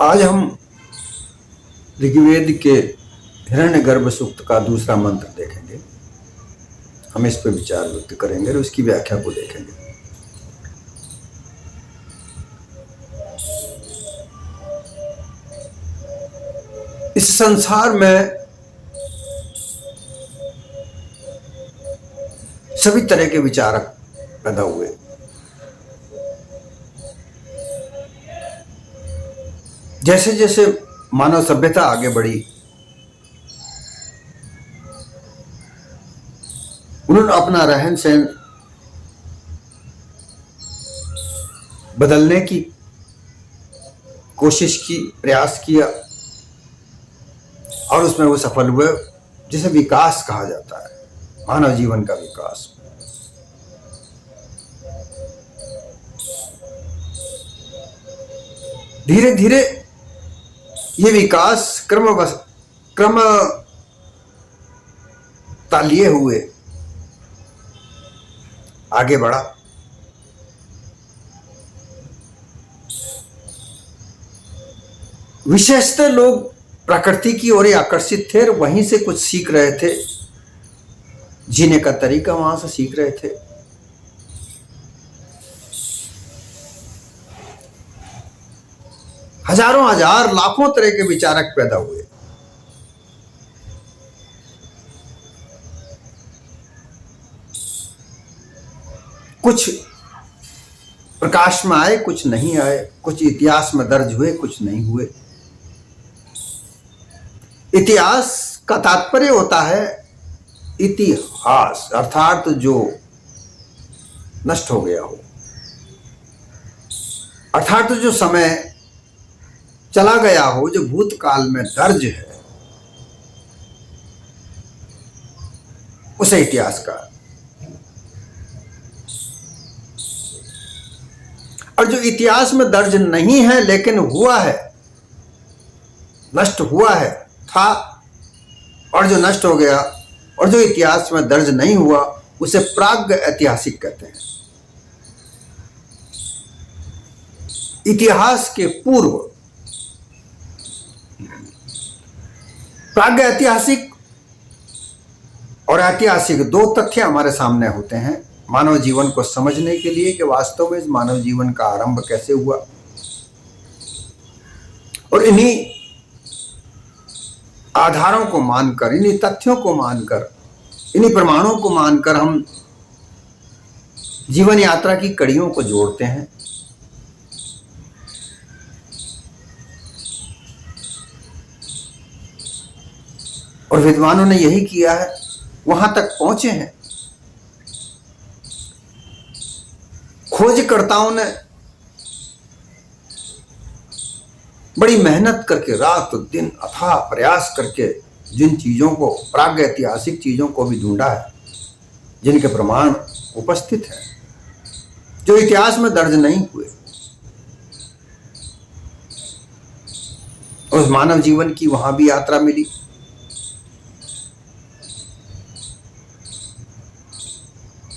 आज हम ऋग्वेद के हिरण्यगर्भ सूक्त का दूसरा मंत्र देखेंगे। हम इस पर विचार व्यक्त करेंगे और उसकी व्याख्या को देखेंगे। इस संसार में सभी तरह के विचारक पैदा हुए। जैसे जैसे मानव सभ्यता आगे बढ़ी, उन्होंने अपना रहन सहन बदलने की कोशिश की, प्रयास किया और उसमें वो सफल हुए, जिसे विकास कहा जाता है, मानव जीवन का विकास। धीरे धीरे ये विकास क्रमता लिए हुए आगे बढ़ा। विशेषतः लोग प्रकृति की ओर आकर्षित थे और वहीं से कुछ सीख रहे थे, जीने का तरीका वहां से सीख रहे थे। हजारों हजार लाखों तरह के विचारक पैदा हुए। कुछ प्रकाश में आए, कुछ नहीं आए, कुछ इतिहास में दर्ज हुए, कुछ नहीं हुए। इतिहास का तात्पर्य होता है इतिहास, अर्थात जो नष्ट हो गया हो, अर्थात जो समय चला गया हो, जो भूतकाल में दर्ज है, उसे इतिहास का। और जो इतिहास में दर्ज नहीं है लेकिन हुआ है, नष्ट हुआ है, था, और जो नष्ट हो गया और जो इतिहास में दर्ज नहीं हुआ, उसे प्राग ऐतिहासिक कहते हैं। इतिहास के पूर्व प्राग ऐतिहासिक और ऐतिहासिक दो तथ्य हमारे सामने होते हैं मानव जीवन को समझने के लिए कि वास्तव में इस मानव जीवन का आरंभ कैसे हुआ। और इन्हीं आधारों को मानकर, इन्हीं तथ्यों को मानकर, इन्हीं प्रमाणों को मानकर हम जीवन यात्रा की कड़ियों को जोड़ते हैं। और विद्वानों ने यही किया है, वहां तक पहुंचे हैं। खोजकर्ताओं ने बड़ी मेहनत करके, रात दिन अथाह प्रयास करके जिन चीजों को, प्रागैतिहासिक चीजों को भी ढूंढा है, जिनके प्रमाण उपस्थित हैं, जो इतिहास में दर्ज नहीं हुए। उस मानव जीवन की वहां भी यात्रा मिली।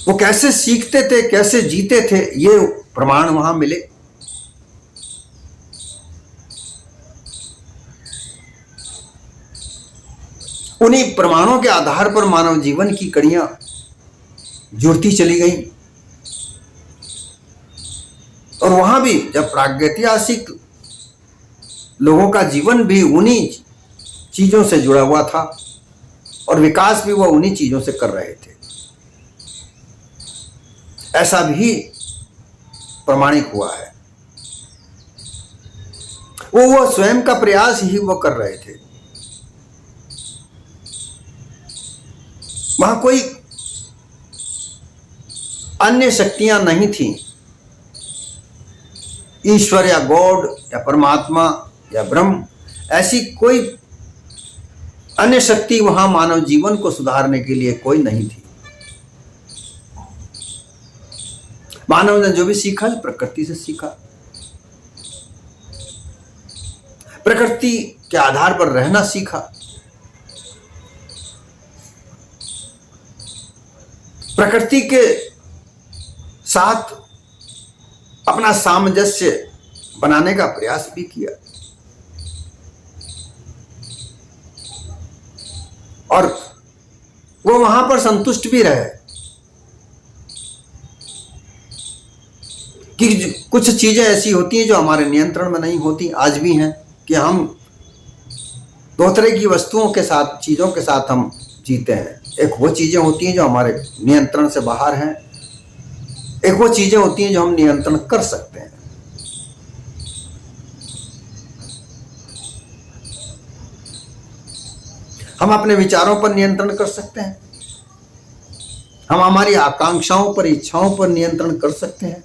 वो कैसे सीखते थे, कैसे जीते थे, ये प्रमाण वहां मिले। उन्हीं प्रमाणों के आधार पर मानव जीवन की कड़ियां जुड़ती चली गई। और वहां भी जब प्रागैतिहासिक लोगों का जीवन भी उन्हीं चीजों से जुड़ा हुआ था और विकास भी वह उन्हीं चीजों से कर रहे थे, ऐसा भी प्रमाणिक हुआ है। वो स्वयं का प्रयास ही वो कर रहे थे। वहां कोई अन्य शक्तियां नहीं थी। ईश्वर या गॉड या परमात्मा या ब्रह्म, ऐसी कोई अन्य शक्ति वहां मानव जीवन को सुधारने के लिए कोई नहीं थी। मानव ने जो भी सीखा, प्रकृति से सीखा। प्रकृति के आधार पर रहना सीखा। प्रकृति के साथ अपना सामंजस्य बनाने का प्रयास भी किया। और वो वहां पर संतुष्ट भी रहे। कि कुछ चीजें ऐसी होती हैं जो हमारे नियंत्रण में नहीं होती, आज भी हैं, कि हम दो तरह की वस्तुओं के साथ, चीजों के साथ हम जीते हैं। एक वो चीजें होती हैं जो हमारे नियंत्रण से बाहर हैं, एक वो चीजें होती हैं जो हम नियंत्रण कर सकते हैं। हम अपने विचारों पर नियंत्रण कर सकते हैं, हम हमारी आकांक्षाओं पर, इच्छाओं पर नियंत्रण कर सकते हैं,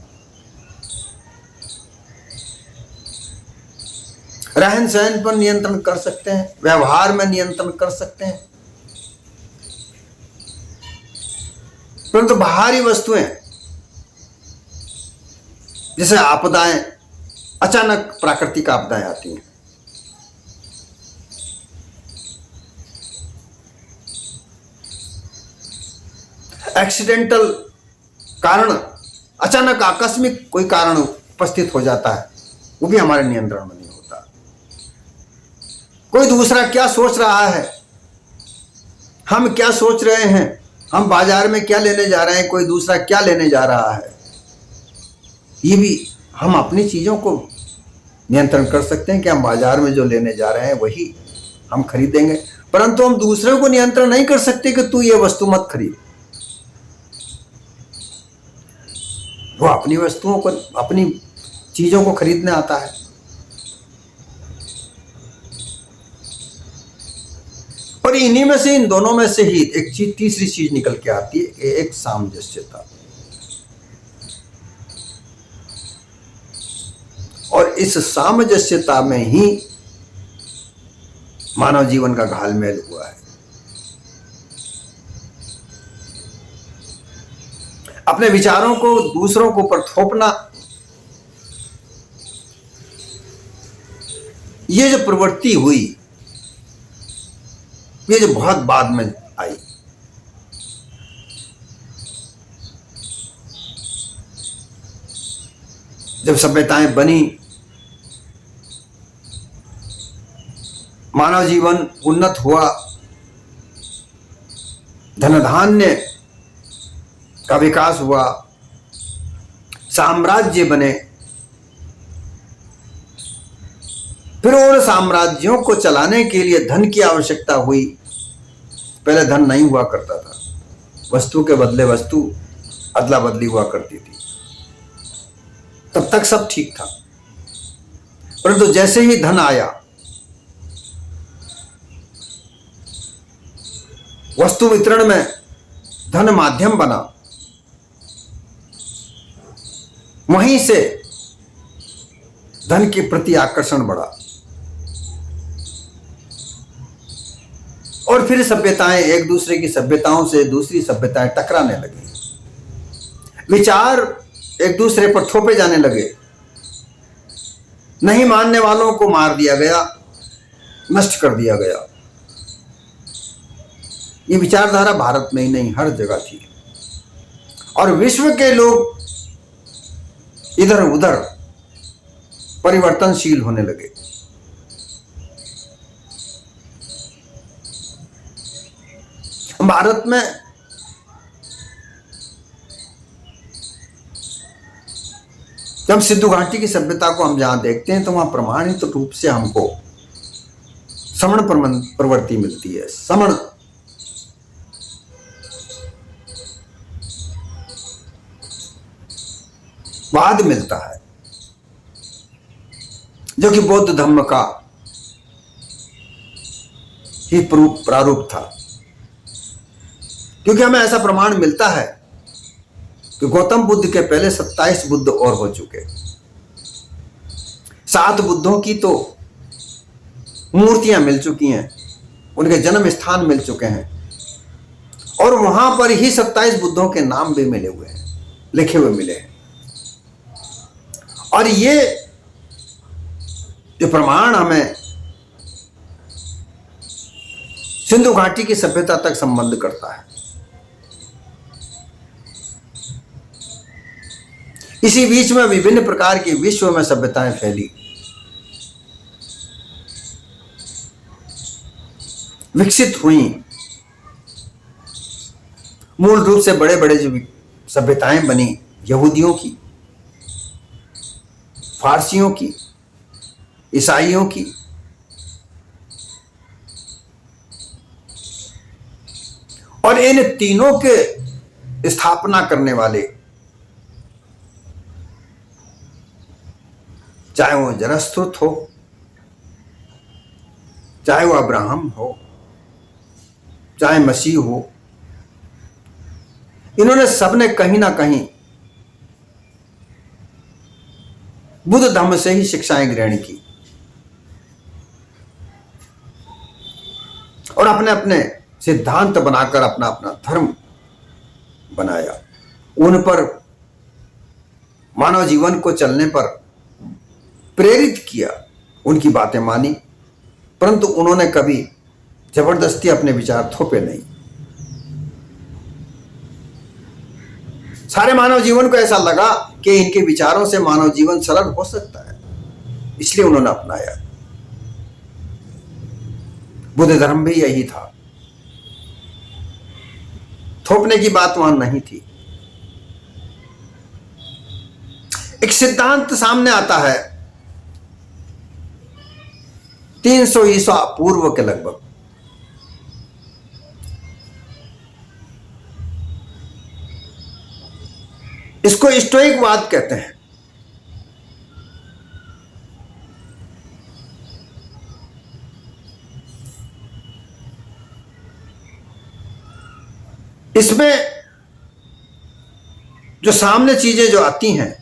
रहन सहन पर नियंत्रण कर सकते हैं, व्यवहार में नियंत्रण कर सकते हैं। परंतु बाहरी वस्तुएं, जैसे आपदाएं, अचानक प्राकृतिक आपदाएं आती हैं, एक्सीडेंटल कारण, अचानक आकस्मिक कोई कारण उपस्थित हो जाता है, वो भी हमारे नियंत्रण में नहीं होता। कोई दूसरा क्या सोच रहा है, हम क्या सोच रहे हैं, हम बाजार में क्या लेने जा रहे हैं, कोई दूसरा क्या लेने जा रहा है, ये भी हम अपनी चीजों को नियंत्रण कर सकते हैं कि हम बाजार में जो लेने जा रहे हैं वही हम खरीदेंगे। परंतु हम दूसरे को नियंत्रण नहीं कर सकते कि तू ये वस्तु मत खरीद। वो अपनी वस्तुओं को, अपनी चीजों को खरीदने आता है। और इन्हीं में से, इन दोनों में से ही एक चीज, तीसरी चीज निकल के आती है, एक सामंजस्यता। और इस सामंजस्यता में ही मानव जीवन का घालमेल हुआ है। अपने विचारों को दूसरों के ऊपर थोपना, ये जो प्रवृत्ति हुई, ये जो बहुत बाद में आई, जब सभ्यताएं बनी, मानव जीवन उन्नत हुआ, धनधान्य का विकास हुआ, साम्राज्य बने, फिर उन साम्राज्यों को चलाने के लिए धन की आवश्यकता हुई। पहले धन नहीं हुआ करता था, वस्तु के बदले वस्तु अदला बदली हुआ करती थी, तब तक सब ठीक था। परंतु जैसे ही धन आया, वस्तु वितरण में धन माध्यम बना, वहीं से धन के प्रति आकर्षण बढ़ा, और फिर सभ्यताएं एक दूसरे की सभ्यताओं से दूसरी सभ्यताएं टकराने लगी, विचार एक दूसरे पर थोपे जाने लगे, नहीं मानने वालों को मार दिया गया, नष्ट कर दिया गया। ये विचारधारा भारत में ही नहीं, हर जगह थी, और विश्व के लोग इधर उधर परिवर्तनशील होने लगे। भारत में जब सिंधु घाटी की सभ्यता को हम जहां देखते हैं, तो वहां प्रमाणित रूप से हमको श्रवण प्रवृत्ति मिलती है, श्रवण वाद मिलता है, जो कि बौद्ध धर्म का ही प्रारूप था। क्योंकि हमें ऐसा प्रमाण मिलता है कि गौतम बुद्ध के पहले 27 बुद्ध और हो चुके, 7 बुद्धों की तो मूर्तियां मिल चुकी हैं, उनके जन्म स्थान मिल चुके हैं, और वहां पर ही 27 बुद्धों के नाम भी मिले हुए हैं, लिखे हुए मिले हैं। और ये जो प्रमाण हमें सिंधु घाटी की सभ्यता तक संबंध करता है। इसी बीच में विभिन्न प्रकार की विश्व में सभ्यताएं फैली, विकसित हुई, मूल रूप से बड़े बड़े जो सभ्यताएं बनी, यहूदियों की, फारसियों की, ईसाइयों की, और इन तीनों के स्थापना करने वाले, चाहे वो जरस्तुत हो, चाहे वो अब्राहम हो, चाहे मसीह हो, इन्होंने सबने कहीं ना कहीं बुद्ध धर्म से ही शिक्षाएं ग्रहण की और अपने अपने सिद्धांत बनाकर अपना अपना धर्म बनाया। उन पर मानव जीवन को चलने पर प्रेरित किया, उनकी बातें मानी, परंतु उन्होंने कभी जबरदस्ती अपने विचार थोपे नहीं। सारे मानव जीवन को ऐसा लगा कि इनके विचारों से मानव जीवन सरल हो सकता है, इसलिए उन्होंने अपनाया। बुद्ध धर्म भी यही था, थोपने की बात वहां नहीं थी। एक सिद्धांत सामने आता है 300 ईसा पूर्व के लगभग। इसको स्टोइकवाद कहते हैं। इसमें जो सामने चीजें जो आती हैं,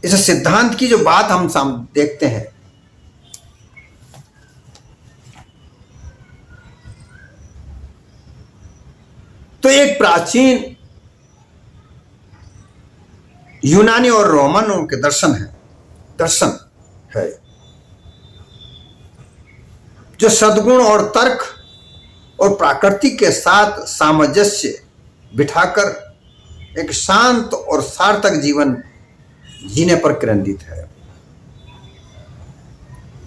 इस सिद्धांत की जो बात हम सामने देखते हैं, तो एक प्राचीन यूनानी और रोमनों के दर्शन है जो सद्गुण और तर्क और प्रकृति के साथ सामंजस्य बिठाकर एक शांत और सार्थक जीवन जीने पर केंद्रित है।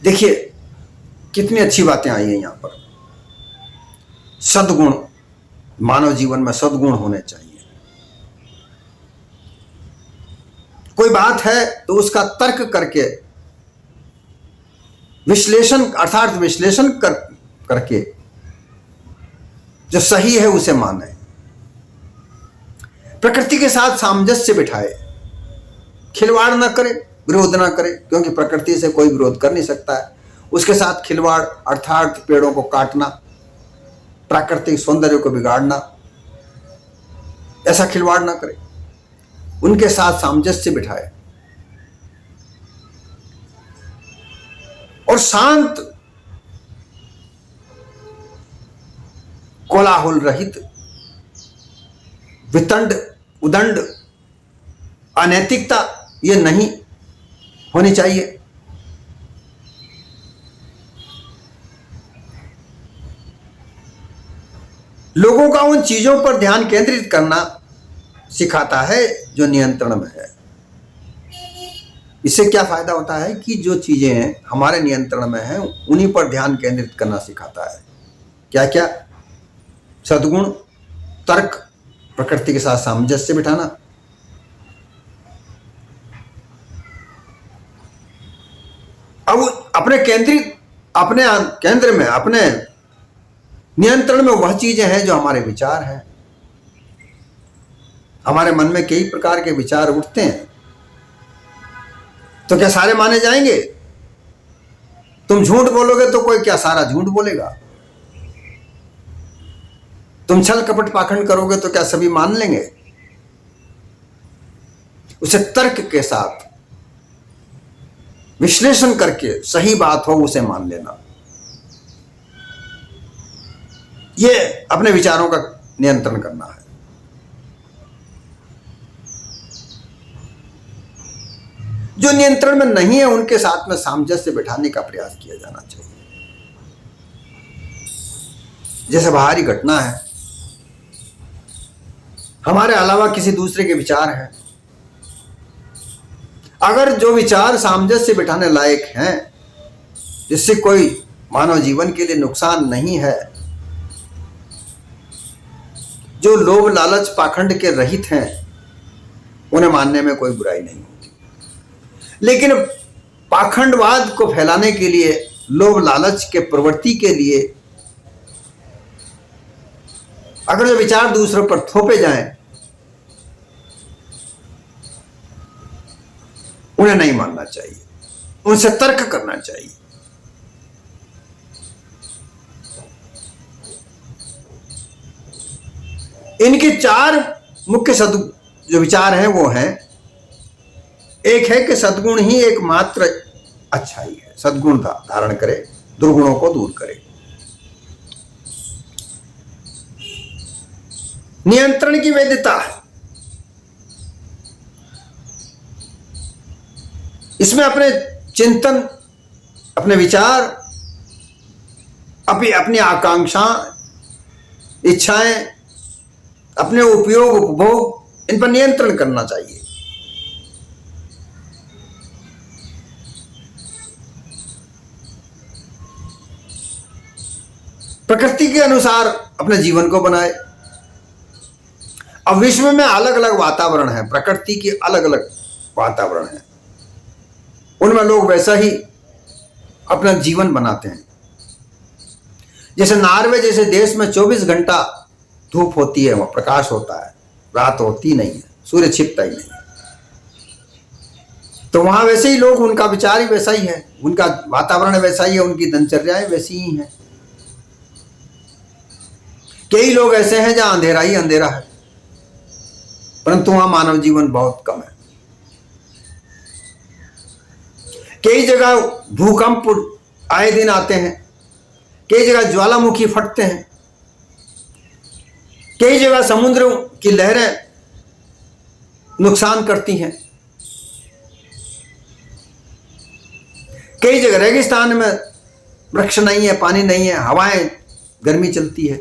देखिए कितनी अच्छी बातें आई हैं यहां पर। सद्गुण, मानव जीवन में सद्गुण होने चाहिए। कोई बात है तो उसका तर्क करके विश्लेषण, अर्थात विश्लेषण करके जो सही है उसे माने, प्रकृति के साथ सामंजस्य बिठाए, खिलवाड़ ना करे, विरोध ना करे, क्योंकि प्रकृति से कोई विरोध कर नहीं सकता है। उसके साथ खिलवाड़ अर्थात पेड़ों को काटना, प्राकृतिक सौंदर्य को बिगाड़ना, ऐसा खिलवाड़ ना करे, उनके साथ सामंजस्य बिठाए और शांत, कोलाहल रहित, वितंड उदंड अनैतिकता ये नहीं होनी चाहिए। लोगों का उन चीजों पर ध्यान केंद्रित करना सिखाता है जो नियंत्रण में है। इससे क्या फायदा होता है कि जो चीजें हमारे नियंत्रण में हैं उन्हीं पर ध्यान केंद्रित करना सिखाता है। क्या क्या? सद्गुण, तर्क, प्रकृति के साथ सामंजस्य बिठाना, अब अपने केंद्र में, अपने नियंत्रण में वह चीजें हैं जो हमारे विचार हैं। हमारे मन में कई प्रकार के विचार उठते हैं, तो क्या सारे माने जाएंगे? तुम झूठ बोलोगे तो कोई क्या सारा झूठ बोलेगा? तुम छल कपट पाखंड करोगे तो क्या सभी मान लेंगे? उसे तर्क के साथ विश्लेषण करके सही बात हो उसे मान लेना, यह अपने विचारों का नियंत्रण करना है। जो नियंत्रण में नहीं है उनके साथ में सामंजस्य बिठाने का प्रयास किया जाना चाहिए। जैसे बाहरी घटना है, हमारे अलावा किसी दूसरे के विचार हैं, अगर जो विचार सामंजस्य बिठाने लायक हैं, जिससे कोई मानव जीवन के लिए नुकसान नहीं है, जो लोभ लालच पाखंड के रहित हैं उन्हें मानने में कोई बुराई नहीं होती। लेकिन पाखंडवाद को फैलाने के लिए, लोभ लालच के प्रवृत्ति के लिए अगर जो विचार दूसरों पर थोपे जाएं, उन्हें नहीं मानना चाहिए, उनसे तर्क करना चाहिए। इनके चार मुख्य जो विचार हैं वो हैं, एक है कि सद्गुण ही एकमात्र अच्छाई है, सद्गुण धारण करे, दुर्गुणों को दूर करे। नियंत्रण की वैधता है, इसमें अपने चिंतन, अपने विचार, अपनी आकांक्षा, इच्छाएं, अपने उपयोग उपभोग, इन पर नियंत्रण करना चाहिए। प्रकृति के अनुसार अपने जीवन को बनाए। अब विश्व में अलग अलग वातावरण है, प्रकृति के अलग अलग वातावरण है, उनमें लोग वैसा ही अपना जीवन बनाते हैं। जैसे नॉर्वे जैसे देश में 24 घंटा धूप होती है, वहां प्रकाश होता है, रात होती नहीं है, सूर्य छिपता ही नहीं है। तो वहां वैसे ही लोग, उनका विचार ही वैसा ही है, उनका वातावरण वैसा ही है, उनकी दिनचर्याएं वैसी ही हैं। कई लोग ऐसे हैं जहां अंधेरा ही अंधेरा है, परंतु वहां मानव जीवन बहुत कम है। कई जगह भूकंप आए दिन आते हैं, कई जगह ज्वालामुखी फटते हैं, कई जगह समुद्र की लहरें नुकसान करती हैं, कई जगह रेगिस्तान में वृक्ष नहीं है, पानी नहीं है, हवाएं गर्मी चलती है।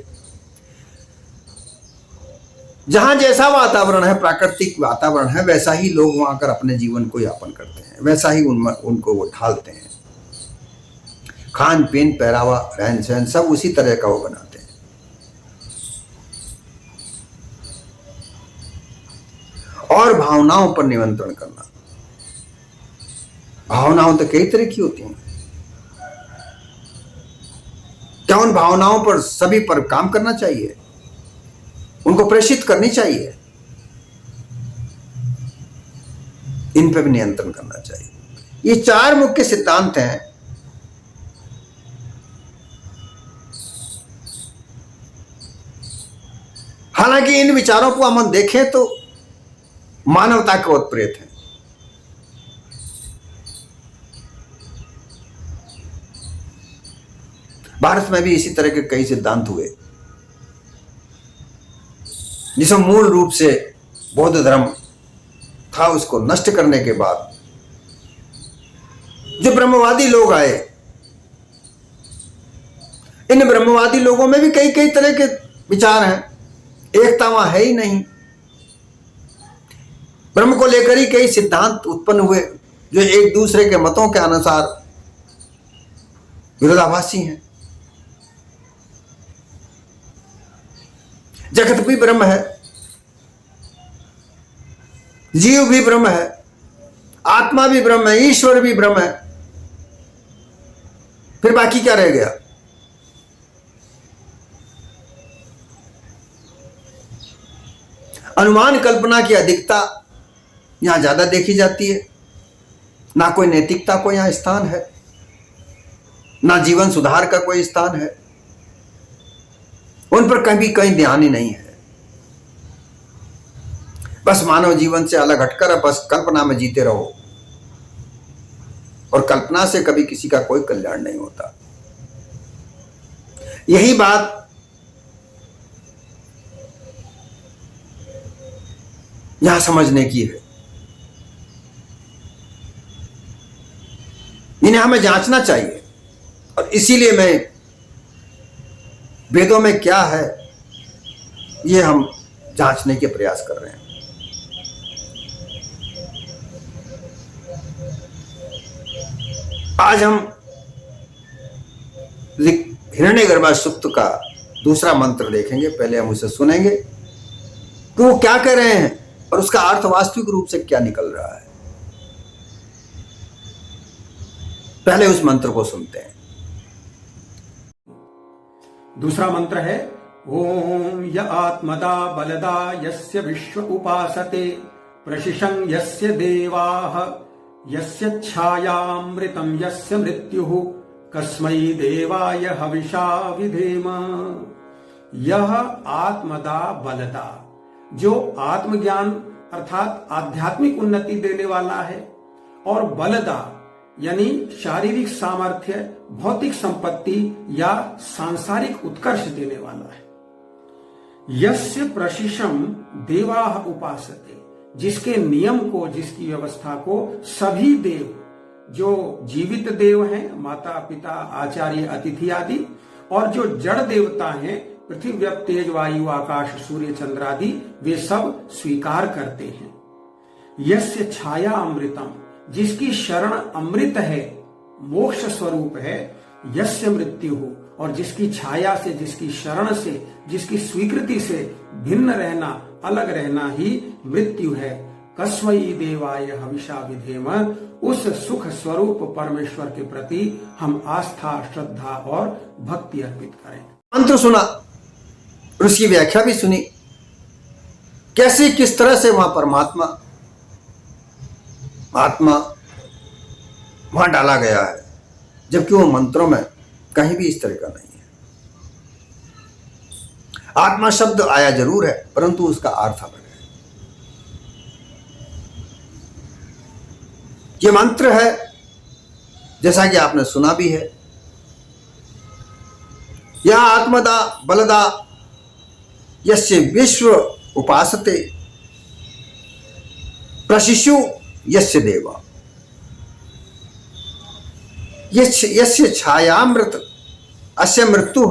जहां जैसा वातावरण है, प्राकृतिक वातावरण है, वैसा ही लोग वहां आकर अपने जीवन को यापन करते हैं, वैसा ही उनको वो ढालते हैं। खान पीन, पहरावा, रहन सहन सब उसी तरह का वो बनाते हैं। और भावनाओं पर नियंत्रण करना। भावनाओं तो कई तरह की होती हैं, क्या उन भावनाओं पर सभी पर काम करना चाहिए, उनको प्रेषित करनी चाहिए, इन पर भी नियंत्रण करना चाहिए। ये चार मुख्य सिद्धांत हैं। हालांकि इन विचारों को हम देखें तो मानवता के उत्प्रेत हैं। भारत में भी इसी तरह के कई सिद्धांत हुए, जिसमें मूल रूप से बौद्ध धर्म था, उसको नष्ट करने के बाद जो ब्रह्मवादी लोग आए, इन ब्रह्मवादी लोगों में भी कई कई तरह के विचार हैं, एकता वहां है ही नहीं। ब्रह्म को लेकर ही कई सिद्धांत उत्पन्न हुए जो एक दूसरे के मतों के अनुसार विरोधाभासी हैं। जगत भी ब्रह्म है, जीव भी ब्रह्म है, आत्मा भी ब्रह्म है, ईश्वर भी ब्रह्म है, फिर बाकी क्या रह गया? अनुमान कल्पना की अधिकता यहां ज्यादा देखी जाती है, ना कोई नैतिकता को यहां स्थान है, ना जीवन सुधार का कोई स्थान है, उन पर कभी कहीं ध्यान ही नहीं है। बस मानव जीवन से अलग हटकर बस कल्पना में जीते रहो, और कल्पना से कभी किसी का कोई कल्याण नहीं होता। यही बात यहां समझने की है। इन्हें हमें जांचना चाहिए, और इसीलिए मैं वेदों में क्या है ये हम जांचने के प्रयास कर रहे हैं। आज हम हिरण्यगर्भ सूक्त का दूसरा मंत्र देखेंगे। पहले हम उसे सुनेंगे, कि वो क्या कह रहे हैं और उसका अर्थ वास्तविक रूप से क्या निकल रहा है। पहले उस मंत्र को सुनते हैं। दूसरा मंत्र है ओम य आत्मदा बलदा यस्य विश्व उपासते प्रशिशं यस्य देवाः यस्य छायामृतं यस्य मृत्युः कस्मै देवाय हविषा विधेम। यह आत्मदा बलदा जो आत्मज्ञान अर्थात आध्यात्मिक उन्नति देने वाला है, और बलदा यानी शारीरिक सामर्थ्य, भौतिक संपत्ति या सांसारिक उत्कर्ष देने वाला है। यस्य प्रशिशम देवाः उपासते, जिसके नियम को, जिसकी व्यवस्था को सभी देव, जो जीवित देव हैं, माता पिता आचार्य अतिथि आदि, और जो जड़ देवता हैं, पृथ्वी व्यप तेज वायु आकाश सूर्य चंद्र आदि, वे सब स्वीकार करते हैं। यस्य छाया अमृतम, जिसकी शरण अमृत है, मोक्ष स्वरूप है। यस्य मृत्यु हो, और जिसकी छाया से, जिसकी शरण से, जिसकी स्वीकृति से भिन्न रहना, अलग रहना ही मृत्यु है। कस्मई देवाय हविषा विधेम, उस सुख स्वरूप परमेश्वर के प्रति हम आस्था, श्रद्धा और भक्ति अर्पित करें। मंत्र सुना और उसकी व्याख्या भी सुनी, कैसे किस तरह से वहां परमात्मा आत्मा वहां डाला गया है, जबकि वो मंत्रों में कहीं भी इस तरह का नहीं है। आत्मा शब्द आया जरूर है, परंतु उसका अर्थ अलग है। ये मंत्र है, जैसा कि आपने सुना भी है, यह आत्मदा बलदा यस्य विश्व उपासते प्रशिशु यस्य देवा यस्य छायामृत अस्य मृत्यु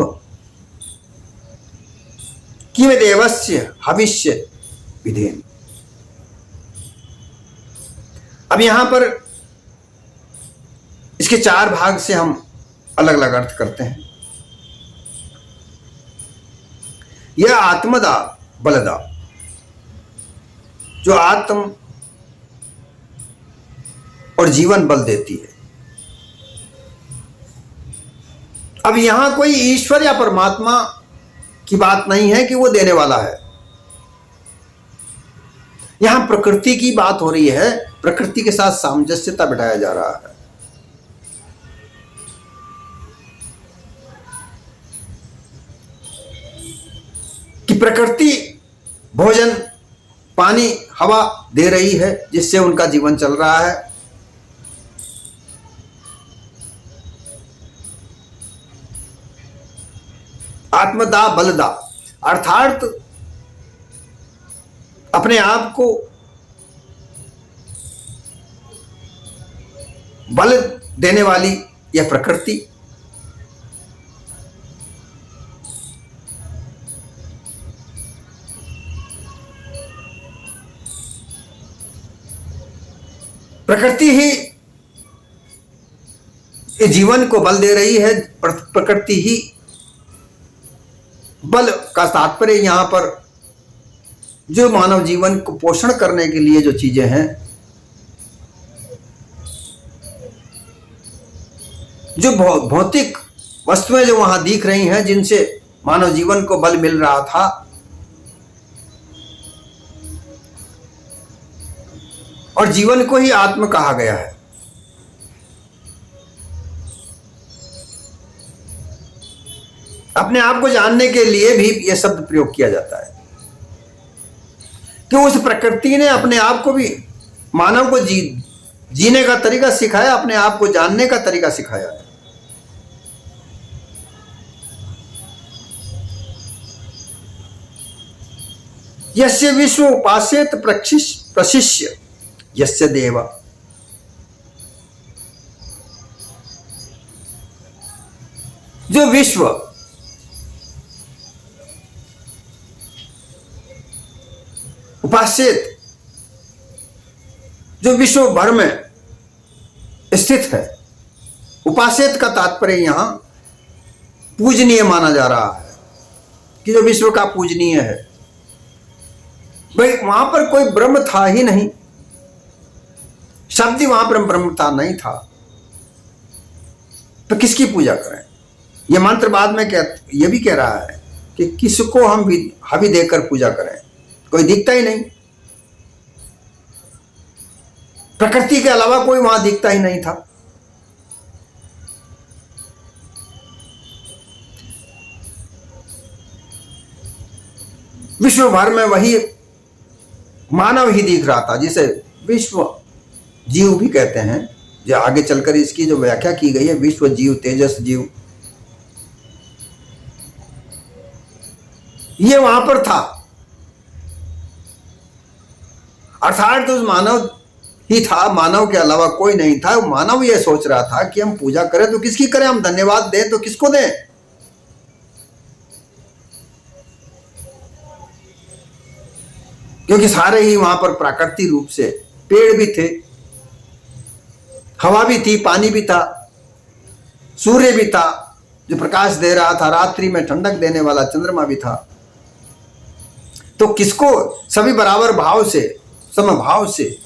किम देवस्य हविष्य विधेन। अब यहां पर इसके चार भाग से हम अलग अलग अर्थ करते हैं। यह आत्मदा बलदा, जो आत्म और जीवन बल देती है। अब यहां कोई ईश्वर या परमात्मा की बात नहीं है कि वो देने वाला है, यहां प्रकृति की बात हो रही है। प्रकृति के साथ सामंजस्यता बिठाया जा रहा है। कि प्रकृति भोजन, पानी, हवा दे रही है, जिससे उनका जीवन चल रहा है। आत्मदा बलदा अर्थात अपने आप को बल देने वाली यह प्रकृति, प्रकृति ही जीवन को बल दे रही है। प्रकृति ही बल का तात्पर्य यहां पर जो मानव जीवन को पोषण करने के लिए जो चीजें हैं, जो भौतिक वस्तुएं जो वहां दिख रही हैं, जिनसे मानव जीवन को बल मिल रहा था, और जीवन को ही आत्म कहा गया है। अपने आप को जानने के लिए भी यह शब्द प्रयोग किया जाता है कि उस प्रकृति ने अपने आप को भी मानव को जीने का तरीका सिखाया, अपने आप को जानने का तरीका सिखाया है। यस्य विश्व उपासेत प्रशिष्य यस्य देवा, जो विश्व उपासित, जो विश्व भर में स्थित है। उपासित का तात्पर्य यहां पूजनीय माना जा रहा है, कि जो विश्व का पूजनीय है, भाई वहां पर कोई ब्रह्म था ही नहीं, शब्द ही वहां पर ब्रह्म था नहीं था, तो किसकी पूजा करें? यह मंत्र बाद में यह भी कह रहा है कि किसको हम भी हवि देकर पूजा करें, कोई दिखता ही नहीं, प्रकृति के अलावा कोई वहां दिखता ही नहीं था। विश्व भर में वही मानव ही दिख रहा था, जिसे विश्व जीव भी कहते हैं। जो आगे चलकर इसकी जो व्याख्या की गई है, विश्व जीव, तेजस जीव, ये वहां पर था। अर्थात तो उस मानव ही था, मानव के अलावा कोई नहीं था। मानव ये सोच रहा था कि हम पूजा करें तो किसकी करें, हम धन्यवाद दें तो किसको दें। क्योंकि सारे ही वहां पर प्राकृतिक रूप से, पेड़ भी थे, हवा भी थी, पानी भी था, सूर्य भी था जो प्रकाश दे रहा था, रात्रि में ठंडक देने वाला चंद्रमा भी था। तो किसको सभी बराबर भाव से, समभाव से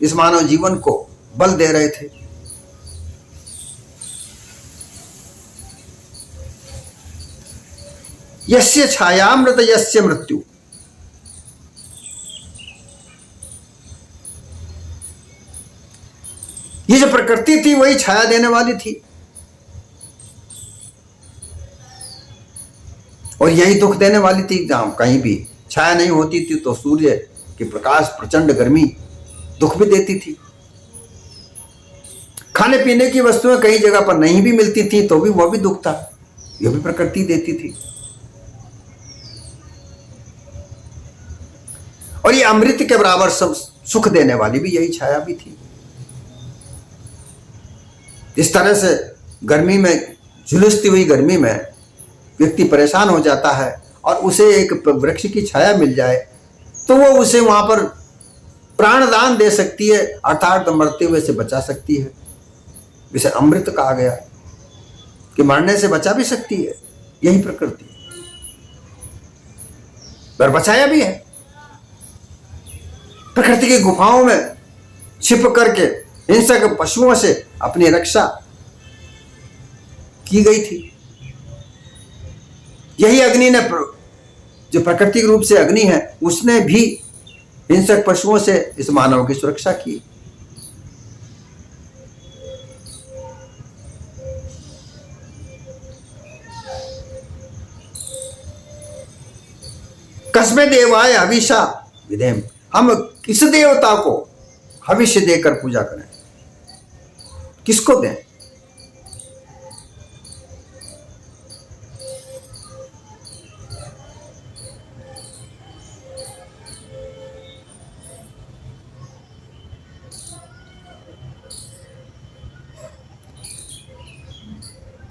इस मानव जीवन को बल दे रहे थे। यस्य छायामृत यस्य मृत्यु, ये जो प्रकृति थी वही छाया देने वाली थी, और यही दुख देने वाली थी। जहां कहीं भी छाया नहीं होती थी तो सूर्य की प्रकाश, प्रचंड गर्मी दुख भी देती थी। खाने पीने की वस्तुएं कई जगह पर नहीं भी मिलती थी तो भी वह भी दुख था, यह भी प्रकृति देती थी। और ये अमृत के बराबर सब सुख देने वाली भी यही छाया भी थी। इस तरह से गर्मी में, झुलसती हुई गर्मी में व्यक्ति परेशान हो जाता है और उसे एक वृक्ष की छाया मिल जाए तो वो उसे वहां पर प्राणदान दे सकती है, अर्थात मरते हुए से बचा सकती है। इसे अमृत कहा गया कि मरने से बचा भी सकती है यही प्रकृति, पर बचाया भी है। प्रकृति की गुफाओं में छिप करके हिंसक पशुओं से अपनी रक्षा की गई थी। यही अग्नि ने, जो प्राकृतिक रूप से अग्नि है, उसने भी हिंसक पशुओं से इस मानव की सुरक्षा की। कस्मे देवाय हविषा विधेम, हम किस देवता को हविष्य देकर पूजा करें, किसको दें?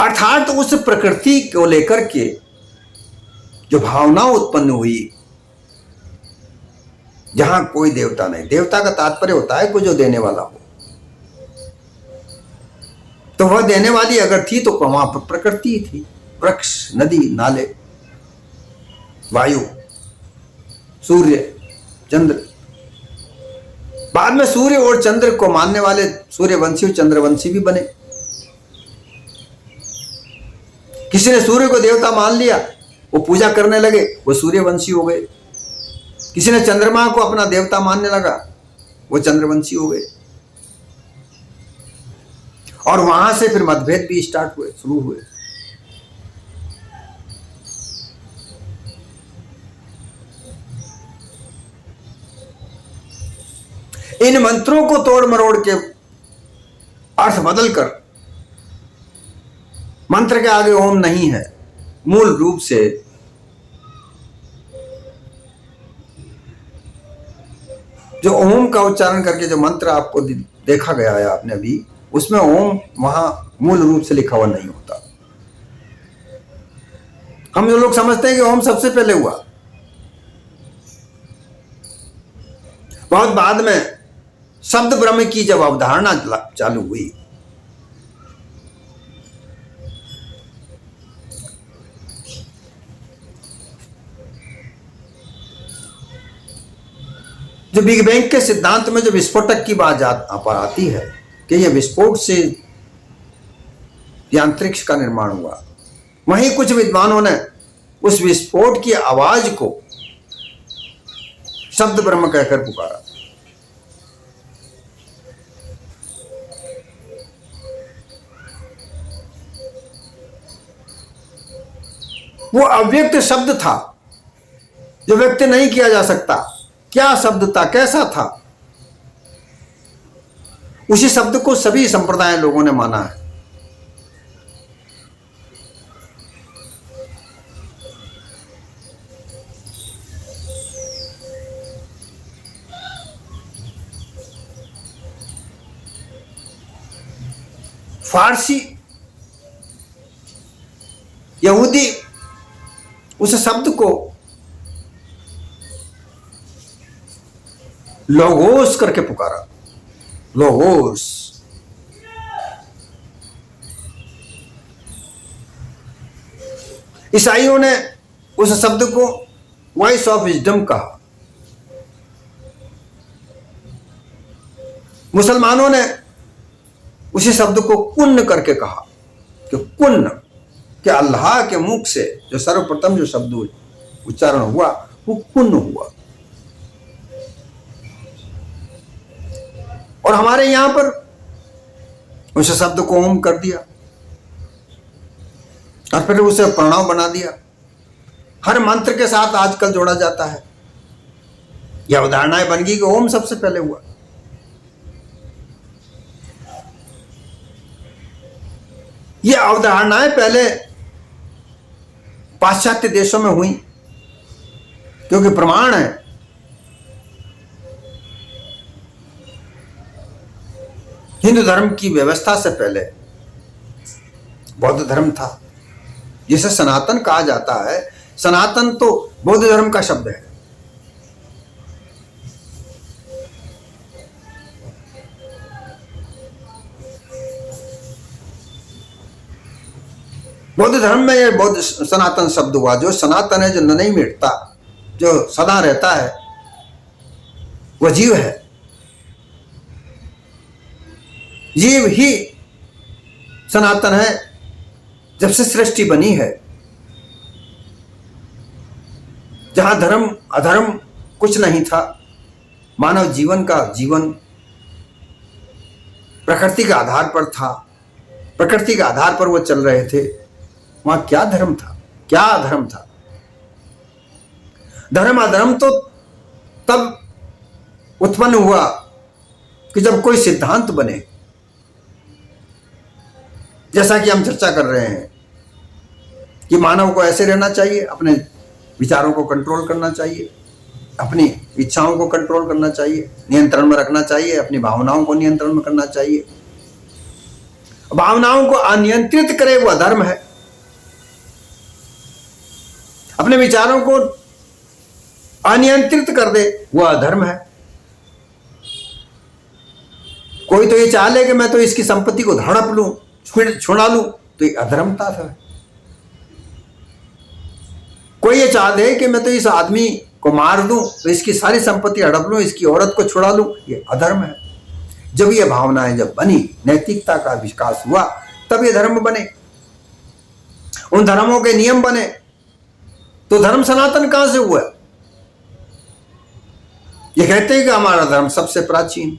अर्थात उस प्रकृति को लेकर के जो भावना उत्पन्न हुई, जहां कोई देवता नहीं, देवता का तात्पर्य होता है कोई जो देने वाला हो, तो वह देने वाली अगर थी तो वहां पर प्रकृति थी, वृक्ष, नदी, नाले, वायु, सूर्य, चंद्र। बाद में सूर्य और चंद्र को मानने वाले सूर्यवंशी और चंद्रवंशी भी बने। किसी ने सूर्य को देवता मान लिया, वो पूजा करने लगे, वो सूर्यवंशी हो गए। किसी ने चंद्रमा को अपना देवता मानने लगा, वो चंद्रवंशी हो गए। और वहां से फिर मतभेद भी स्टार्ट हुए, शुरू हुए। इन मंत्रों को तोड़ मरोड़ के अर्थ बदलकर, मंत्र के आगे ओम नहीं है, मूल रूप से जो ओम का उच्चारण करके जो मंत्र आपको देखा गया है आपने अभी, उसमें ओम वहां मूल रूप से लिखा हुआ नहीं होता। हम जो लोग समझते हैं कि ओम सबसे पहले हुआ, बहुत बाद में शब्द ब्रह्म की जब अवधारणा चालू हुई, जो बिग बैंग के सिद्धांत में जो विस्फोटक की बात पर आती है कि यह विस्फोट से अंतरिक्ष का निर्माण हुआ, वहीं कुछ विद्वानों ने उस विस्फोट की आवाज को शब्द ब्रह्म कहकर पुकारा। वो अव्यक्त शब्द था जो व्यक्त नहीं किया जा सकता। क्या शब्द था, कैसा था? उसी शब्द को सभी संप्रदाय लोगों ने माना है। फारसी, यहूदी उस शब्द को लोगोस करके पुकारा। लोगोस। ईसाइयों ने उस शब्द को वॉइस ऑफ विजडम कहा। मुसलमानों ने उसी शब्द को कुन्न करके कहा कि कुन्न, कि अल्लाह के मुख से जो सर्वप्रथम जो शब्द उच्चारण हुआ वो कुन्न हुआ। और हमारे यहां पर उस शब्द को ओम कर दिया और फिर उसे प्रणव बना दिया। हर मंत्र के साथ आजकल जोड़ा जाता है। यह अवधारणाएं बन गई कि ओम सबसे पहले हुआ। ये अवधारणाएं पहले पाश्चात्य देशों में हुई, क्योंकि प्रमाण है हिंदू धर्म की व्यवस्था से पहले बौद्ध धर्म था, जिसे सनातन कहा जाता है। सनातन तो बौद्ध धर्म का शब्द है। बौद्ध धर्म में यह बौद्ध सनातन शब्द हुआ। जो सनातन है, जो नहीं मिटता, जो सदा रहता है, वह जीव है। जीव ही सनातन है। जब से सृष्टि बनी है, जहां धर्म अधर्म कुछ नहीं था, मानव जीवन का जीवन प्रकृति के आधार पर था। प्रकृति के आधार पर वो चल रहे थे। वहां क्या धर्म था, क्या अधर्म था? धर्म अधर्म तो तब उत्पन्न हुआ कि जब कोई सिद्धांत बने, जैसा कि हम चर्चा कर रहे हैं कि मानव को ऐसे रहना चाहिए, अपने विचारों को कंट्रोल करना चाहिए, अपनी इच्छाओं को कंट्रोल करना चाहिए, नियंत्रण में रखना चाहिए, अपनी भावनाओं को नियंत्रण में करना चाहिए। भावनाओं को अनियंत्रित करे वो अधर्म है। अपने विचारों को अनियंत्रित कर दे वो अधर्म है। कोई तो ये चाह ले कि मैं तो इसकी संपत्ति को हड़प लूं, छुड़ा लूं, तो ये अधर्मता है। कोई ये चाह दे कि मैं तो इस आदमी को मार दूं, तो इसकी सारी संपत्ति हड़प लूं, इसकी औरत को छुड़ा लूं, ये अधर्म है। जब ये भावनाएं जब बनी, नैतिकता का विकास हुआ, तब ये धर्म बने, उन धर्मों के नियम बने। तो धर्म सनातन कहां से हुआ? ये कहते हैं कि हमारा धर्म सबसे प्राचीन,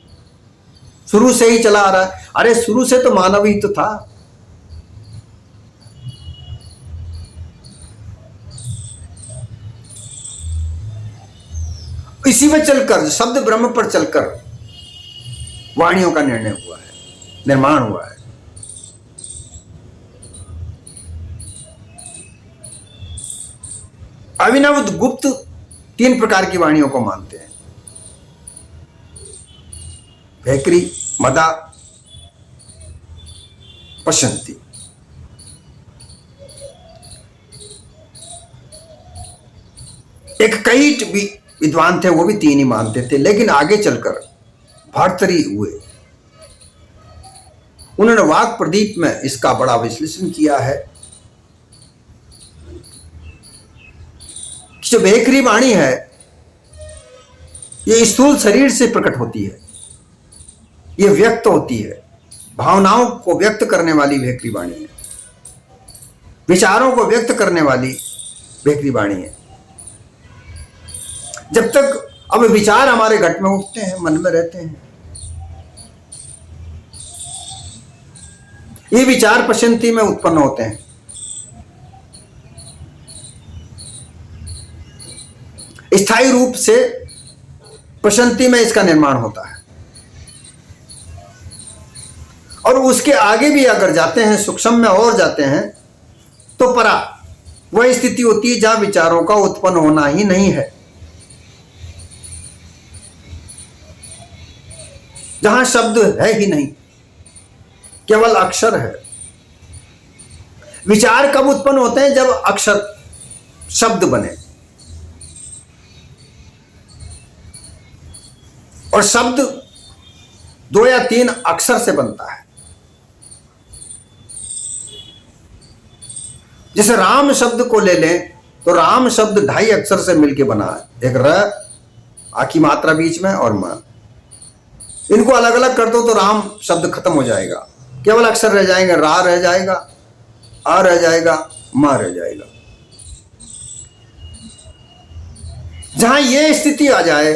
शुरू से ही चला आ रहा है। अरे शुरू से तो मानव ही तो था। इसी में चलकर, शब्द ब्रह्म पर चलकर वाणियों का निर्णय हुआ है, निर्माण हुआ है। अभिनव गुप्त 3 प्रकार की वाणियों को मानते हैं: भैकरी, मदा, पशंती। एक कई विद्वान थे, वो भी 3 ही मानते थे, लेकिन आगे चलकर भर्तृहरि हुए। उन्होंने वाक् प्रदीप में इसका बड़ा विश्लेषण किया है कि जो भैकरी वाणी है ये स्थूल शरीर से प्रकट होती है, ये व्यक्त होती है, भावनाओं को व्यक्त करने वाली भेखरी वाणी है, विचारों को व्यक्त करने वाली भेखरी वाणी है। जब तक अब विचार हमारे घट में उठते हैं, मन में रहते हैं, ये विचार पश्चंती में उत्पन्न होते हैं। स्थायी रूप से पश्चंती में इसका निर्माण होता है। और उसके आगे भी अगर जाते हैं, सूक्ष्म में और जाते हैं, तो परा वह स्थिति होती है जहां विचारों का उत्पन्न होना ही नहीं है, जहां शब्द है ही नहीं, केवल अक्षर है। विचार कब उत्पन्न होते हैं? जब अक्षर शब्द बने, और शब्द 2 या 3 अक्षर से बनता है। जैसे राम शब्द को ले लें तो राम शब्द 2.5 अक्षर से मिलकर बना है, एक र आखी मात्रा बीच में और म। इनको अलग अलग कर दो तो राम शब्द खत्म हो जाएगा, केवल अक्षर रह जाएंगे, रा रह जाएगा, आ रह जाएगा, मा रह जाएगा। जहां यह स्थिति आ जाए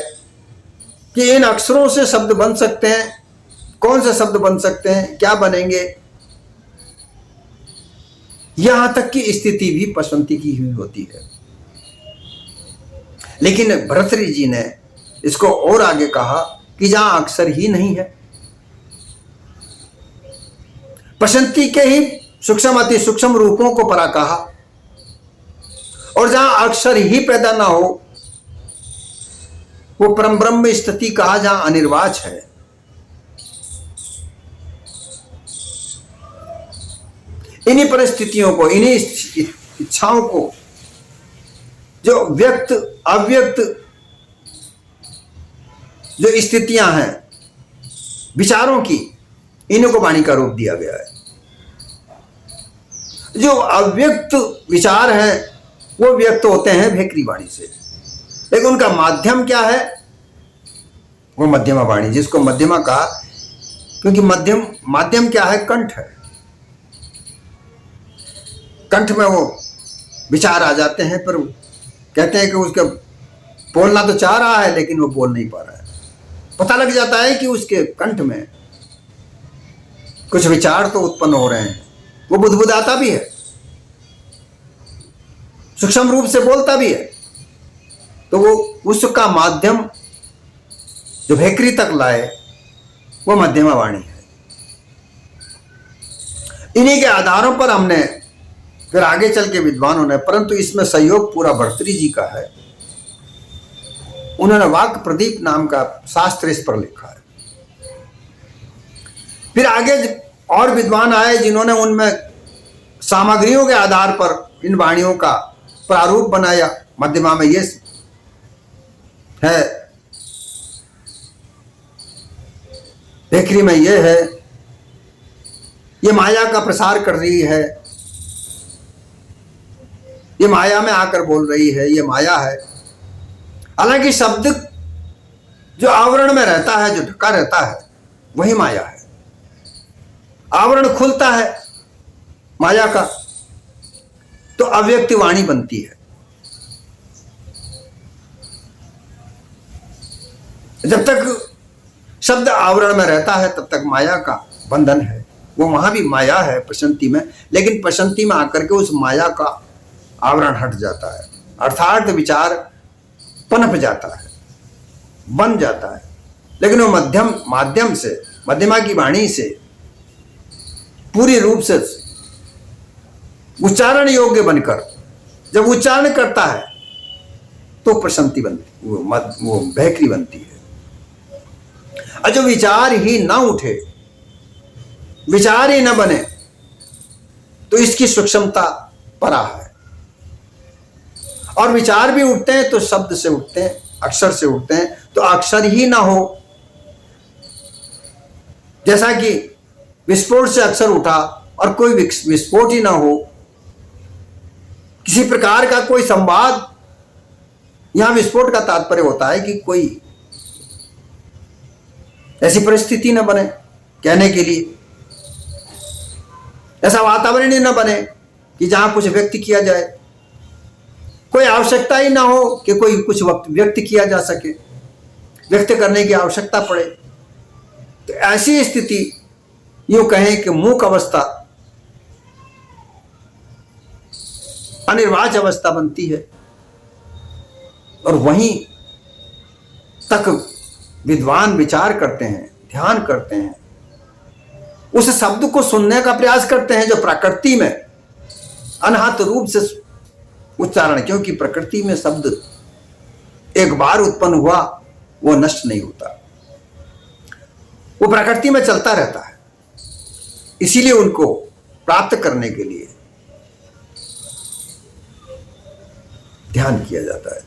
कि इन अक्षरों से शब्द बन सकते हैं, कौन से शब्द बन सकते हैं, क्या बनेंगे, यहां तक की स्थिति भी पश्चंती की हुई होती है। लेकिन भर्तृहरि जी ने इसको और आगे कहा कि जहां अक्षर ही नहीं है, पश्चंती के ही सूक्ष्म अति सूक्ष्म रूपों को परा कहा, और जहां अक्षर ही पैदा ना हो वो परम ब्रह्म स्थिति कहा, जहां अनिर्वाच है। इन्हीं परिस्थितियों को, इन्हीं इच्छाओं को, जो व्यक्त अव्यक्त जो स्थितियां हैं विचारों की, इन्हीं को वाणी का रूप दिया गया है। जो अव्यक्त विचार हैं वो व्यक्त होते हैं भेखरी वाणी से, लेकिन उनका माध्यम क्या है? वो मध्यमा वाणी, जिसको मध्यमा कहा, क्योंकि माध्यम क्या है? कंठ है। कंठ में वो विचार आ जाते हैं, पर कहते हैं कि उसका बोलना तो चाह रहा है लेकिन वो बोल नहीं पा रहा है। पता लग जाता है कि उसके कंठ में कुछ विचार तो उत्पन्न हो रहे हैं, वो बुदबुदाता भी है, सूक्ष्म रूप से बोलता भी है। तो वो उसका माध्यम जो भेखरी तक लाए वो मध्यमा वाणी है। इन्हीं के आधारों पर हमने फिर आगे चल के विद्वानों ने, परंतु इसमें सहयोग पूरा भर्तृहरि जी का है। उन्होंने वाक् प्रदीप नाम का शास्त्र इस पर लिखा है। फिर आगे और विद्वान आए जिन्होंने उनमें सामग्रियों के आधार पर इन वाणियों का प्रारूप बनाया। मध्यमा में ये है, भेखरी में ये है, ये माया का प्रसार कर रही है, ये माया में आकर बोल रही है, ये माया है। हालांकि शब्द जो आवरण में रहता है, जो ढका रहता है, वही माया है। आवरण खुलता है माया का तो अव्यक्त वाणी बनती है। जब तक शब्द आवरण में रहता है तब तक माया का बंधन है। वो वहां भी माया है पश्चंती में, लेकिन पश्चंती में आकर के उस माया का आवरण हट जाता है, अर्थात विचार पनप जाता है, बन जाता है। लेकिन वो माध्यम से, मध्यमा की वाणी से पूरी रूप से उच्चारण योग्य बनकर जब उच्चारण करता है तो पश्चंती बनती, वो भेखरी बनती है। और जो विचार ही ना उठे, विचार ही ना बने, तो इसकी सूक्ष्मता परा है। और विचार भी उठते हैं तो शब्द से उठते हैं, अक्षर से उठते हैं। तो अक्षर ही ना हो, जैसा कि विस्फोट से अक्षर उठा और कोई विस्फोट ही ना हो, किसी प्रकार का कोई संवाद, यहां विस्फोट का तात्पर्य होता है कि कोई ऐसी परिस्थिति न बने कहने के लिए, ऐसा वातावरण ही न बने कि जहां कुछ व्यक्त किया जाए, कोई आवश्यकता ही ना हो कि कोई कुछ वक्त व्यक्त किया जा सके, व्यक्त करने की आवश्यकता पड़े। तो ऐसी स्थिति यूं कहें कि मूक अवस्था, अनिर्वाच्य अवस्था बनती है। और वहीं तक विद्वान विचार करते हैं, ध्यान करते हैं, उस शब्द को सुनने का प्रयास करते हैं जो प्रकृति में अनहत रूप से उच्चारण, क्योंकि प्रकृति में शब्द एक बार उत्पन्न हुआ वो नष्ट नहीं होता, वो प्रकृति में चलता रहता है। इसीलिए उनको प्राप्त करने के लिए ध्यान किया जाता है।